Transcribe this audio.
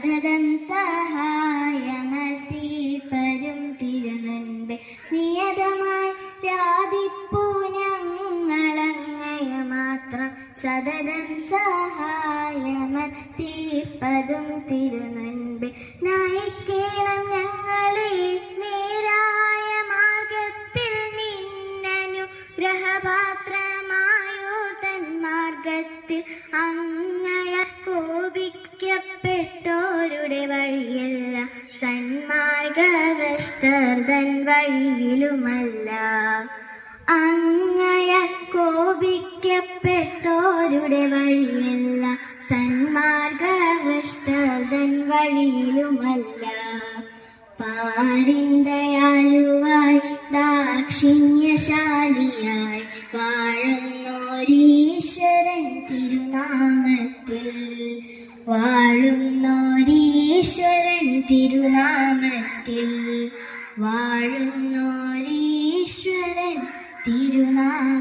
സതതം സഹായമതീർപ്പതും തിരുമുൻപേ നിയതമായി രാധിപ്പൂ ഞങ്ങളങ്ങയ മാത്രം സതതം സഹായമതീർപ്പതും തിരുമുൻപേ നയിക്കണം ഞങ്ങളെ നേരായ മാർഗത്തിൽ നിന്നനുഗ്രഹപാത്രമായോ തന്മാർഗത്തിൽ അങ്ങയ കോപിക്കപ്പെട്ടോരുടെ വഴിയല്ല സന്മാർഗഭ്രഷ്ടർ തൻ വഴിയിലുമല്ല അങ്ങയ കോപിക്കപ്പെട്ടോരുടെ വഴിയല്ല സന്മാർഗഭ്രഷ്ടർ തൻ വഴിയിലുമല്ല പാരിന്തയാലുവായി ദാക്ഷിണ്യശാലിയായി വാഴുന്നോരീശ്വരൻ തിരുനാമത്തിൽ വാഴുന്നോരീശ്വരൻ തിരുനാമത്തിൽ വാഴുന്നോരീശ്വരൻ തിരുനാമത്തിൽ.